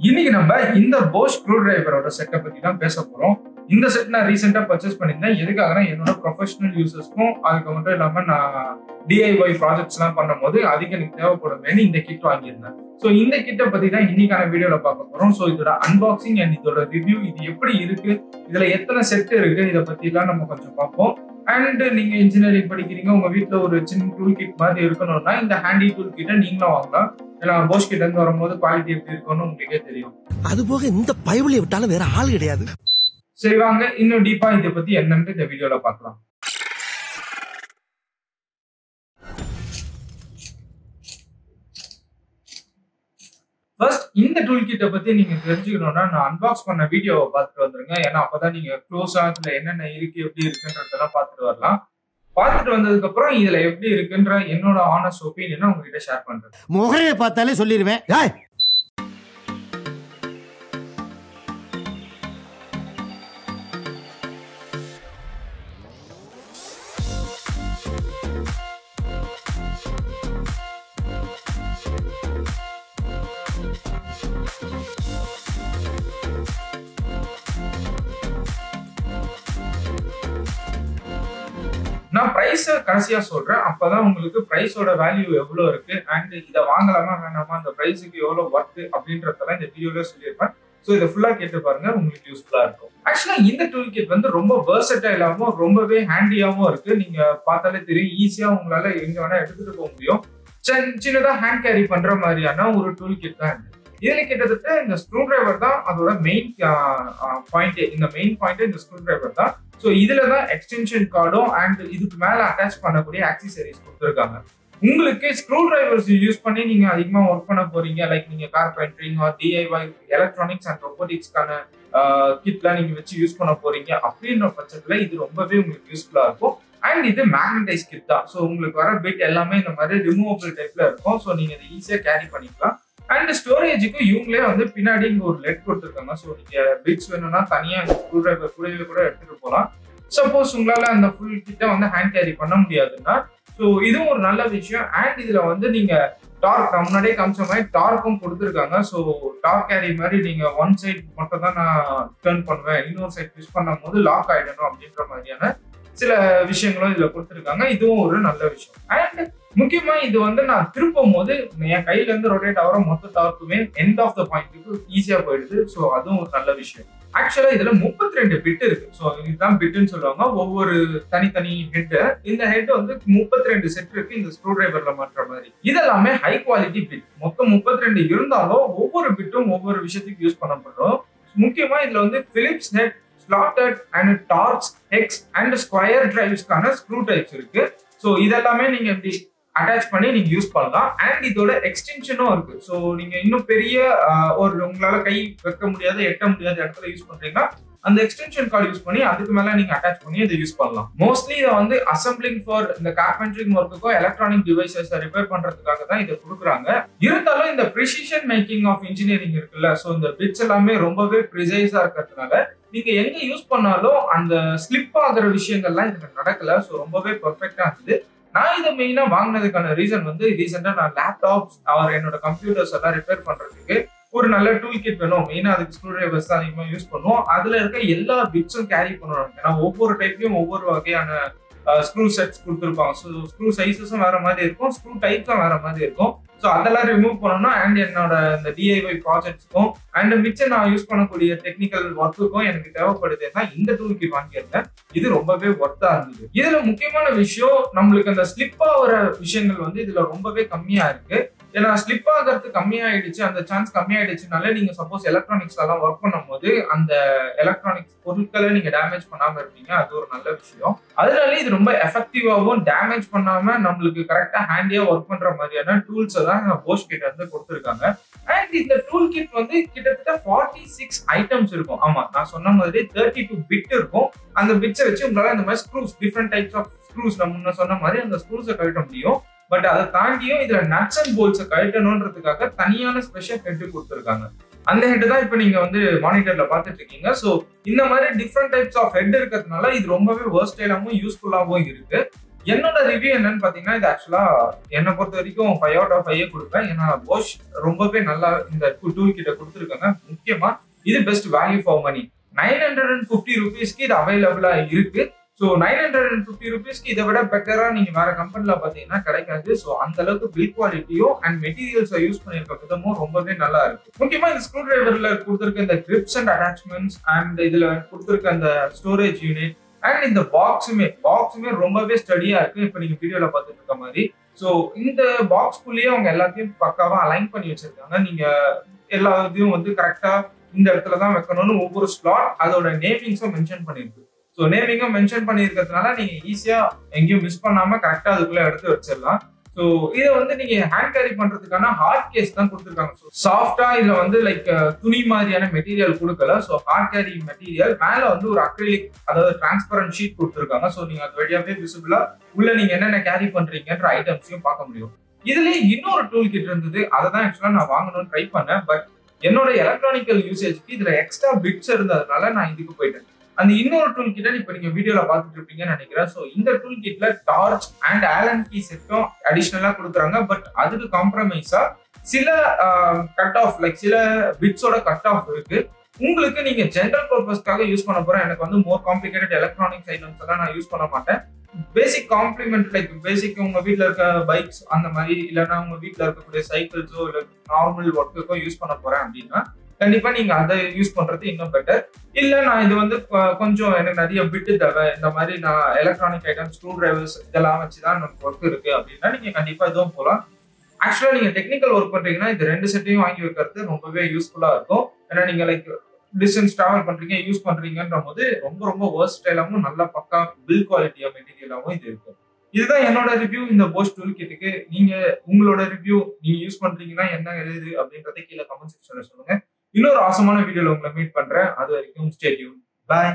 இன்னைக்கு நம்ம இந்த போஷ் ஸ்க்ரூ டிரைவரோட செட்டை பத்தி தான் பேச போறோம். இந்த செட் நான் ரீசெண்டா பர்ச்சேஸ் பண்ணியிருந்தேன். எதுக்காகனா என்னோட ப்ரொஃபஷனல் யூசர்ஸ்க்கும் அதுக்கு மட்டும் இல்லாம நான் டிஐஒய் ப்ராஜெக்ட்ஸ் எல்லாம் பண்ணும்போது அதுக்கு எனக்கு தேவைப்படுமேனு இந்த கிட் வாங்கியிருந்தேன். ஸோ இந்த கிட்டை பத்தி தான் இன்னைக்கான வீடியோல பார்க்க போறோம். ஸோ இதோட அன்பாக்சிங் அண்ட் இதோட ரிவ்யூ, இது எப்படி இருக்கு, இதுல எத்தனை செட் இருக்கு, இதை பத்தி எல்லாம் நம்ம கொஞ்சம் பார்ப்போம். அண்ட் நீங்க இன்ஜினியரிங் படிக்கிறீங்க, உங்க வீட்டுல ஒரு சின்ன டூல் கிட் மாதிரி இருக்கணும்னா இந்த ஹேண்டி டூல் கிட்ட நீங்களும் வாங்கலாம். ஏன்னா போஷ் கிட்ட இருந்து வரும்போது குவாலிட்டி எப்படி இருக்கும்னு உங்களுக்கே தெரியும். அது போக இந்த பைபிளை விட்டாலும் வேற ஆள் கிடையாது. சரி வாங்க இன்னும் டீப்பா இதை பத்தி என்னன்னு இந்த வீடியோல பார்க்கலாம். ஃபர்ஸ்ட் இந்த டூல் கிட்ட பத்தி நீங்க தெரிஞ்சுக்கணும்னா நான் அன்பாக்ஸ் பண்ண வீடியோவை பார்த்துட்டு வந்துருங்க. ஏன்னா அப்பதான் நீங்க க்ளோஸா இதுல என்னென்ன இருக்கு எப்படி இருக்குன்றதெல்லாம் பார்த்துட்டு வரலாம். பார்த்துட்டு வந்ததுக்கு அப்புறம் இதுல எப்படி இருக்குன்ற என்னோட ஆனஸ்ட் ஒப்பீனியனை உங்ககிட்ட ஷேர் பண்றேன். முகரையை பார்த்தாலே சொல்லிடுவேன். நான் பிரைஸ் கடைசியா சொல்றேன், அப்பதான் உங்களுக்கு பிரைஸோட வேல்யூ எவ்வளவு இருக்கு அண்ட் இதை வாங்கலாமா வேணாமா, அந்த பிரைஸுக்கு எவ்வளவு ஒர்த் அப்படின்றதெல்லாம் இந்த வீடியோல சொல்லியிருப்பேன். ஸோ இதை ஃபுல்லா கேட்டு பாருங்க, உங்களுக்கு யூஸ்ஃபுல்லா இருக்கும். ஆக்சுவலா இந்த டூல் கிட் வந்து ரொம்ப வெர்சடைலாவும் ரொம்பவே ஹேண்டியாவும் இருக்கு. நீங்க பார்த்தாலே தெரியும், ஈஸியா உங்களால எங்க வேணா எடுத்துட்டு போக முடியும். சின்னதா ஹேண்ட் கேரி பண்ற மாதிரியான ஒரு டூல் கிட் தான் இது. இதுல கிட்டத்தட்ட இந்த ஸ்க்ரூ டிரைவர் தான் அதோட மெயின் பாயிண்ட். இந்த மெயின் பாயிண்ட் இந்த ஸ்க்ரூ டிரைவர் தான். ஸோ இதுல தான் எக்ஸ்டென்ஷன் கார்டும் அண்ட் இதுக்கு மேல அட்டாச் பண்ணக்கூடிய ஆக்சசரிஸ் கொடுத்துருக்காங்க. உங்களுக்கு ஸ்க்ரூ டிரைவர்ஸ் யூஸ் பண்ணி நீங்க அதிகமா ஒர்க் பண்ண போறீங்க, லைக் நீங்க கார்பென்டரிங் ஆர் டிஐஒய் எலக்ட்ரானிக்ஸ் அண்ட் ரோபோட்டிக்ஸ்க்கான கிட்லாம் நீங்க வச்சு யூஸ் பண்ண போறீங்க அப்படின்ற பட்சத்துல இது ரொம்பவே உங்களுக்கு யூஸ்ஃபுல்லா இருக்கும். அண்ட் இது மேக்னடைஸ் கிட் தான். ஸோ உங்களுக்கு வர பிட் எல்லாமே இந்த மாதிரி ரிமூவபிள் டைப்ல இருக்கும். ஸோ நீங்க இதை ஈஸியா கேரி பண்ணிக்கலாம். அண்ட் ஸ்டோரேஜுக்கு இவங்களே வந்து பின்னாடி இங்க ஒரு லெட் கொடுத்துருக்காங்க. ஸோ நீங்க பிட்ஸ் வேணும்னா தனியா இந்த ஸ்க்ரூ டிரைவர் கூடவே கூட எடுத்துட்டு போகலாம். சப்போஸ் உங்களால அந்த ஃபுல் கிட்ட வந்து ஹேண்ட் கேரி பண்ண முடியாதுன்னா ஸோ இதுவும் ஒரு நல்ல விஷயம். அண்ட் இதுல வந்து நீங்க டார்க் முன்னாடியே காமிச்ச மாதிரி டார்க்கும் கொடுத்துருக்காங்க. ஸோ டார்க் கேரி மாதிரி நீங்க ஒன் சைட் மட்டும் தான் நான் டர்ன் பண்ணுவேன், இன்னொரு சைட் யூஸ் பண்ணும் போது லாக் ஆயிடணும் அப்படின்ற மாதிரியான சில விஷயங்களும் இதுல கொடுத்துருக்காங்க. இதுவும் ஒரு நல்ல விஷயம். அண்ட் முக்கியமா இது வந்து நான் திருப்பும் போது என் கையில இருந்து ரொட்டேட் ஆகிற மொத்த டார்க்குமே எண்ட் ஆஃப் த பாயிண்ட்டுக்கு ஈஸியா போயிடுது. ஸோ அதுவும் ஒரு நல்ல விஷயம். ஆக்சுவலா இதுல 32 பிட் இருக்கு. ஸோ இதுதான் பிட்னு சொல்லுவாங்க, ஒவ்வொரு தனித்தனி ஹெட். இந்த ஹெட் வந்து 32 செட் இருக்கு இந்த ஸ்க்ரூ டிரைவர்ல மாற்ற மாதிரி. இதெல்லாமே ஹை குவாலிட்டி பிட். மொத்தம் 32 இருந்தாலும் ஒவ்வொரு பிட்டும் ஒவ்வொரு விஷயத்துக்கு யூஸ் பண்ணப்படும். முக்கியமா இதுல வந்து Philips head, slotted and torx, hex and square டிரைவ்ஸ்க்கான ஸ்க்ரூ டைப்ஸ் இருக்கு. ஸோ இதெல்லாமே நீங்க எப்படி அட்டாச் பண்ணி நீங்க யூஸ் பண்ணலாம். அண்ட் இதோட எக்ஸ்டென்ஷனும் இருக்கு. ஸோ நீங்க இன்னும் பெரிய ஒரு உங்களால கை வைக்க முடியாத எட்ட முடியாத இடத்துல யூஸ் பண்றீங்கன்னா அந்த எக்ஸ்டென்ஷன் கார்டு யூஸ் பண்ணி அதுக்கு மேல நீங்க அட்டாச் பண்ணி இதை யூஸ் பண்ணலாம். மோஸ்ட்லி இதை வந்து அசம்பிளிங் ஃபார் இந்த கார்பென்டரிங் ஒர்க்குக்கோ எலக்ட்ரானிக் டிவைசஸ் ரிப்பேர் பண்றதுக்காக தான் இதை கொடுக்குறாங்க. இருந்தாலும் இந்த ப்ரிசிஷன் மேக்கிங் ஆஃப் இன்ஜினியரிங் இருக்குல்ல, ஸோ இந்த பிட்ஸ் எல்லாமே ரொம்பவே ப்ரிசைஸா இருக்கிறதுனால நீங்க எங்க யூஸ் பண்ணாலும் அந்த ஸ்லிப் ஆகிற விஷயங்கள்லாம் இதுல நடக்கல. ஸோ ரொம்பவே பெர்ஃபெக்டா இருந்தது. நான் இதை மெயினா வாங்கினதுக்கான ரீசன் வந்து ரீசெண்டா நான் லேப்டாப்ஸ் அவர் என்னோட கம்ப்யூட்டர்ஸ் எல்லாம் ரிப்பேர் பண்றதுக்கு ஒரு நல்ல டூல் கிட் வேணும். மெயினா அதுக்கு ஸ்க்ரூ டிரைவர்ஸ் தான் அதிகமாக யூஸ் பண்ணுவோம். அதுல இருக்க எல்லா பிட்ஸும் கேரி பண்ணணும். ஏன்னா ஒவ்வொரு டைப்லயும் ஒவ்வொரு வகையான ஸ்க்ரூ செட்ஸ் கொடுத்துருப்பாங்க. ஸோ ஸ்க்ரூ சைஸஸும் வேற மாதிரி இருக்கும், ஸ்க்ரூ டைப்ஸும் வேற மாதிரி இருக்கும். ஸோ அதெல்லாம் ரிமூவ் பண்ணணும். அண்ட் என்னோட இந்த டிஐஒய் ப்ராஜெக்ட்ஸ்க்கும் அண்ட் மிச்சம் நான் யூஸ் பண்ணக்கூடிய டெக்னிக்கல் ஒர்க்குக்கும் எனக்கு தேவைப்படுதுன்னா இந்த டூல் கிட் வாங்கியிருந்தேன். இது ரொம்பவே ஒர்த்தா இருந்தது. இதுல முக்கியமான விஷயம், நம்மளுக்கு அந்த ஸ்லிப் ஆகிற விஷயங்கள் வந்து இதுல ரொம்பவே கம்மியா இருக்கு. ஏன்னா ஸ்லிப் ஆகிறது கம்மியாயிடுச்சு, அந்த சான்ஸ் கம்மியாயிடுச்சுனால நீங்க சப்போஸ் எலக்ட்ரானிக்ஸ் எல்லாம் ஒர்க் பண்ணும் போது அந்த எலக்ட்ரானிக்ஸ் பொருட்களை நீங்க டேமேஜ் பண்ணாம இருப்பீங்க. அது ஒரு நல்ல விஷயம். அதனால இது ரொம்ப எஃபெக்டிவாகவும் டேமேஜ் பண்ணாம நம்மளுக்கு கரெக்டா ஹேண்டியா ஒர்க் பண்ற மாதிரியான டூல்ஸ் தான் போஷ் கிட்ட வந்து கொடுத்துருக்காங்க. அண்ட் இந்த டூல் கிட் வந்து கிட்டத்தட்ட 46 ஐட்டம்ஸ் இருக்கும். ஆமா, நான் சொன்ன மாதிரி 32 பிட் இருக்கும். அந்த பிட்ஸை வச்சு உங்களால இந்த மாதிரி screws, different types of screws, நம்ம சொன்ன மாதிரி அந்த ஸ்க்ரூஸை கழட்ட முடியும். பட் அதை தாண்டியும் இதுல நட்ஸ் அண்ட் போல்ட்ஸை கழட்டணும்ன்றதுக்காக தனியான ஸ்பெஷல் ஹெட் கொடுத்துருக்காங்க. அந்த ஹெட் தான் இப்போ நீங்க வந்து மானிட்டர்ல பாத்துட்டு இருக்கீங்க. ஸோ இந்த மாதிரி டிஃப்ரெண்ட் டைப்ஸ் ஆஃப் ஹெட் இருக்கிறதுனால இது ரொம்பவே வெர்ஸ்டைலாவும் யூஸ்ஃபுல்லாகவும் இருக்கு. என்னோட ரிவ்யூ என்னன்னு பாத்தீங்கன்னா, இது ஆக்சுவலா என்னை பொறுத்த வரைக்கும் 5 out of 5 கொடுப்பேன். ஏன்னா Bosch ரொம்பவே நல்லா இந்த டூல் கிட்ட கொடுத்துருக்காங்க. முக்கியமா இது பெஸ்ட் வேல்யூ ஃபார் மணி. 950 rupeesக்கு இது அவைலபிளா இருக்கு. ஸோ 950 rupeesக்கு இதை விட பெட்டரா நீங்க வேற கம்பெனில பாத்தீங்கன்னா கிடைக்காது. ஸோ அந்த அளவுக்கு பில்ட் குவாலிட்டியும் அண்ட் மெட்டீரியல்ஸை யூஸ் பண்ணிருக்க விதமும் ரொம்பவே நல்லா இருக்கு. முக்கியமா இந்த ஸ்க்ரூ டிரைவர்ல கொடுத்திருக்க இந்த கிரிப்ஸ் அண்ட் அட்டாச்மெண்ட்ஸ் அண்ட் இதுல கொடுத்திருக்க அந்த ஸ்டோரேஜ் யூனிட் அண்ட் இந்த பாக்ஸுமே ரொம்பவே ஸ்டடியா இருக்கு. இப்ப நீங்க வீடியோல பார்த்துட்டு இருக்க மாதிரி. ஸோ இந்த பாக்ஸ்குள்ளேயே அவங்க எல்லாத்தையும் பக்காவா அலைன் பண்ணி வச்சிருக்காங்க. நீங்க எல்லா இதையும் வந்து கரெக்டா இந்த இடத்துல தான் வைக்கணும்னு ஒவ்வொரு ஸ்லாட் அதோட நேமிங்ஸும் மென்ஷன் பண்ணிருக்கு. ஸோ நேமிங்கும் மென்ஷன் பண்ணியிருக்கிறதுனால நீங்க ஈஸியா எங்கேயும் மிஸ் பண்ணாம கரெக்டா அதுக்குள்ள எடுத்து வச்சிடலாம். ஸோ இதை வந்து நீங்க ஹேண்ட் கேரி பண்றதுக்கான ஹார்ட் கேஸ் தான் கொடுத்துருக்காங்க. ஸோ சாஃப்டா இதுல வந்து லைக் துணி மாதிரியான மெட்டீரியல் கொடுக்கல. ஸோ ஹார்ட் கேரி மெட்டீரியல் மேல வந்து ஒரு அக்ரிலிக் அதாவது டிரான்ஸ்பரண்ட் ஷீட் கொடுத்துருக்காங்க. ஸோ நீங்க அது வழியாவே விசிபிளா உள்ள நீங்க என்னென்ன கேரி பண்றீங்கன்ற ஐட்டம்ஸையும் பார்க்க முடியும். இதுலயே இன்னொரு டூல் கிட் இருந்தது. அதை தான் ஆக்சுவலா நான் வாங்கணும்னு ட்ரை பண்ணேன். பட் என்னோட எலக்ட்ரானிக்கல் யூசேஜ்க்கு இதுல எக்ஸ்ட்ரா பிட்ஸ் இருந்ததுனால நான் இதுக்கு போயிட்டேன். அந்த இன்னொரு டூல் கிட்ட இப்ப நீங்க வீடியோல பாத்துட்டு இருப்பீங்கன்னு நினைக்கிறேன். சோ இந்த டூல் கிட்ல டார்ச் அண்ட் ஆலன் கீ செட்டும் அடிஷனலா கொடுக்குறாங்க. பட் அதுக்கு காம்ப்ரமைஸா சில கட் ஆஃப் லைக் சில பிட்ஸோட கட் ஆஃப் இருக்கு. உங்களுக்கு நீங்க ஜென்ரல் பர்பஸ்க்காக யூஸ் பண்ண போறேன். எனக்கு வந்து மோர் காம்ப்ளிகேட்டட் எலக்ட்ரானிக்ஸ் ஐட்டம்ஸ் எல்லாம் நான் யூஸ் பண்ண மாட்டேன். பேசிக் காம்ப்ளிமெண்ட் லைக் பேசிக் உங்க வீட்டுல இருக்க பைக்ஸ் அந்த மாதிரி இல்லைன்னா உங்க வீட்டுல இருக்கக்கூடிய சைக்கிள்ஸோ இல்ல நார்மல் ஒர்க்குக்கோ யூஸ் பண்ண போறேன் அப்படின்னா கண்டிப்பா நீங்க அதை யூஸ் பண்றது இன்னும் பெட்டர். இல்ல நான் இது வந்து கொஞ்சம் எனக்கு நிறைய பிட்டு தேவை, இந்த மாதிரி நான் எலக்ட்ரானிக் ஐட்டம் ஸ்க்ரூ டிரைவர்ஸ் இதெல்லாம் வச்சுதான் நமக்கு ஒர்க் இருக்கு அப்படின்னா நீங்க கண்டிப்பா இதுவும் போகலாம். ஆக்சுவலா நீங்க டெக்னிக்கல் ஒர்க் பண்றீங்கன்னா இது ரெண்டு செட்டையும் வாங்கி வைக்கிறது ரொம்பவே யூஸ்ஃபுல்லா இருக்கும். ஏன்னா நீங்க லைக் டிஸ்டன்ஸ் டிராவல் பண்றீங்க யூஸ் பண்றீங்கன்ற போது ரொம்ப வெர்சடைலாவும் நல்ல பக்கா பில் குவாலிட்டியா மெட்டீரியலாவும் இது இருக்கும். இதுதான் என்னோட ரிவ்யூ இந்த Bosch டூல் கிட்டுக்கு. நீங்க உங்களோட ரிவ்யூ நீங்க யூஸ் பண்றீங்கன்னா என்ன எழுது அப்படின்றத கீழே கமெண்ட் செக்ஷன்ல சொல்லுங்க. இன்னொரு ஆசமான வீடியோல உங்களை மீட் பண்றேன். அது வரைக்கும் ஸ்டே டியூன். பை.